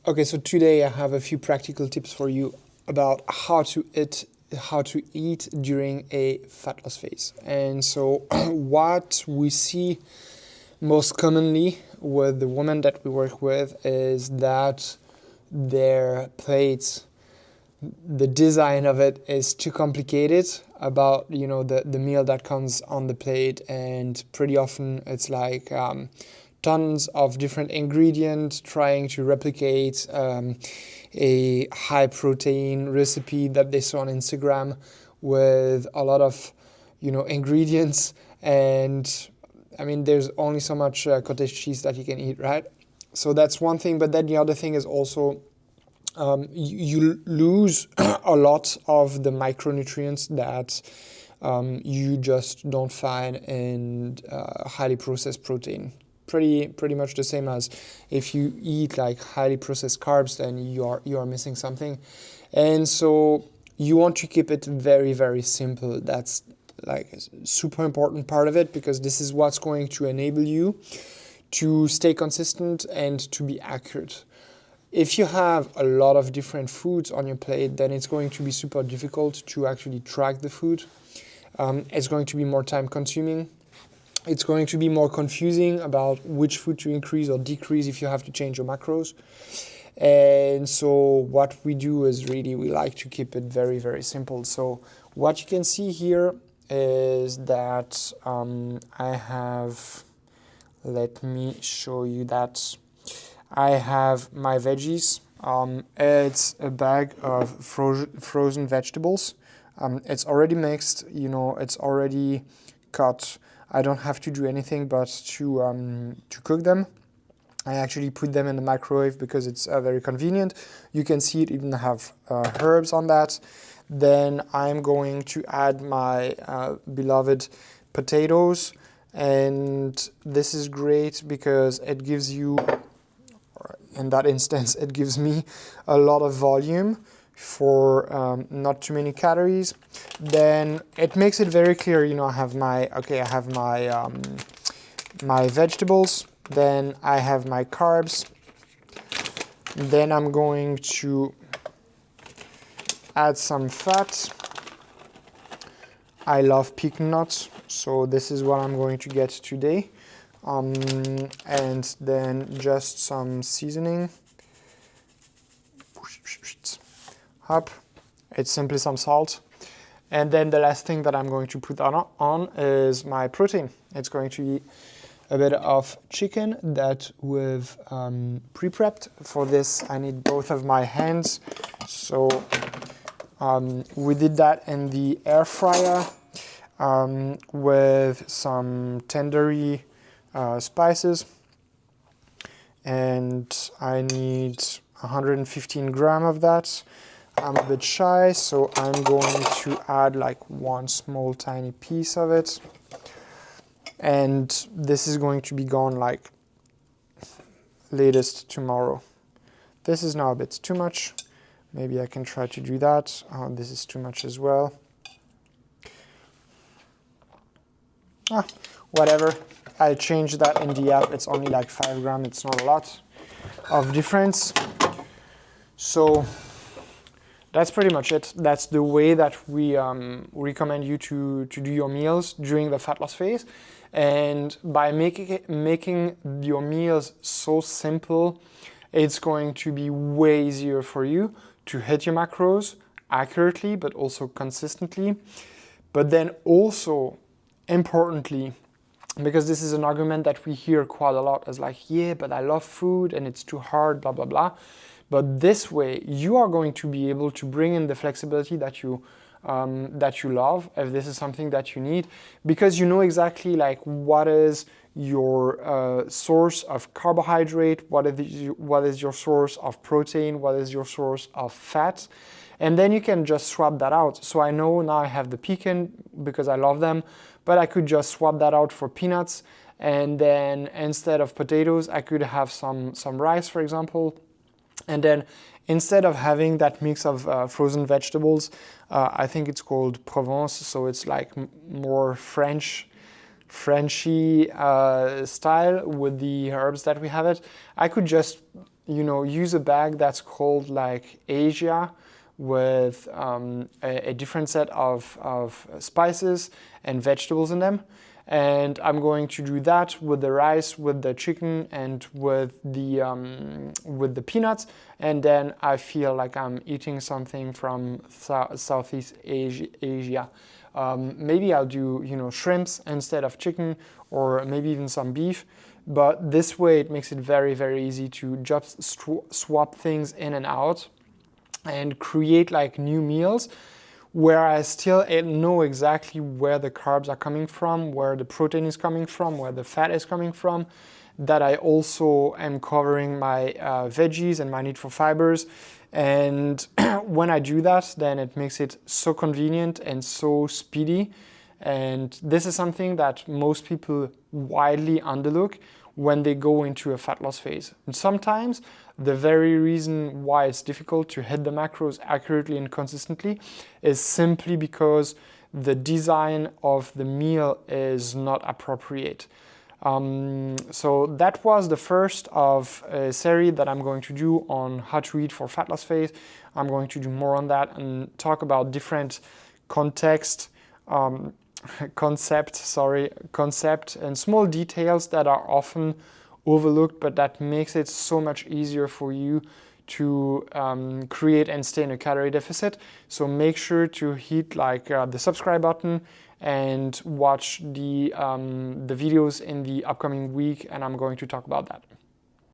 Okay, so today I have a few practical tips for you about how to eat during a fat loss phase. And so what we see most commonly with the women that we work with is that their plates, the design of it is too complicated about the meal that comes on the plate, and pretty often it's like tons of different ingredients trying to replicate a high protein recipe that they saw on Instagram with a lot of ingredients. And I mean, there's only so much cottage cheese that you can eat, right? So that's one thing. But then the other thing is also you lose a lot of the micronutrients that you just don't find in highly processed protein. Pretty much the same as if you eat like highly processed carbs, then you are missing something. And so you want to keep it very, very simple. That's like a super important part of it, because this is what's going to enable you to stay consistent and to be accurate. If you have a lot of different foods on your plate, then it's going to be super difficult to actually track the food. It's going to be more time consuming. It's going to be more confusing about which food to increase or decrease if you have to change your macros. And so what we do is really, we like to keep it very, very simple. So what you can see here is that let me show you that I have my veggies. It's a bag of frozen vegetables. It's already mixed, it's already cut. I don't have to do anything but to cook them. I actually put them in the microwave because it's very convenient. You can see it even have herbs on that. Then I'm going to add my beloved potatoes. And this is great because it gives you, in that instance, it gives me a lot of volume for not too many calories. Then it makes it very clear, I have my my vegetables, then I have my carbs, then I'm going to add some fat. I love pecan nuts, so this is what I'm going to get today. And then just some seasoning. Up. It's simply some salt. And then the last thing that I'm going to put on is my protein. It's going to be a bit of chicken that we've pre-prepped. For this, I need both of my hands. So we did that in the air fryer with some tandoori spices. And I need 115 grams of that. I'm a bit shy, so I'm going to add like one small tiny piece of it. And this is going to be gone like latest tomorrow. This is now a bit too much. Maybe I can try to do that. This is too much as well. Whatever. I changed that in the app. It's only like 5 grams. It's not a lot of difference. So that's pretty much it. That's the way that we recommend you to do your meals during the fat loss phase. And by making your meals so simple, it's going to be way easier for you to hit your macros accurately, but also consistently. But then also, importantly, because this is an argument that we hear quite a lot, as like, yeah, but I love food and it's too hard, blah, blah, blah. But this way, you are going to be able to bring in the flexibility that you love, if this is something that you need, because you know exactly like what is your source of carbohydrate, what is your source of protein, what is your source of fat, and then you can just swap that out. So I know now I have the pecan because I love them, but I could just swap that out for peanuts, and then instead of potatoes, I could have some rice, for example. And then instead of having that mix of frozen vegetables, I think it's called Provence, so it's like more Frenchy style with the herbs that we have it. I could just use a bag that's called like Asia, with a different set of spices and vegetables in them. And I'm going to do that with the rice, with the chicken, and with the peanuts. And then I feel like I'm eating something from Southeast Asia. Maybe I'll do shrimps instead of chicken, or maybe even some beef. But this way it makes it very, very easy to just swap things in and out and create like new meals where I still know exactly where the carbs are coming from, where the protein is coming from, where the fat is coming from, that I also am covering my veggies and my need for fibers. And when I do that, then it makes it so convenient and so speedy. And this is something that most people widely underlook when they go into a fat loss phase. And sometimes the very reason why it's difficult to hit the macros accurately and consistently is simply because the design of the meal is not appropriate. So that was the first of a series that I'm going to do on how to eat for fat loss phase. I'm going to do more on that and talk about different context, concept and small details that are often overlooked, but that makes it so much easier for you to create and stay in a calorie deficit. So make sure to hit the subscribe button and watch the videos in the upcoming week, and I'm going to talk about that.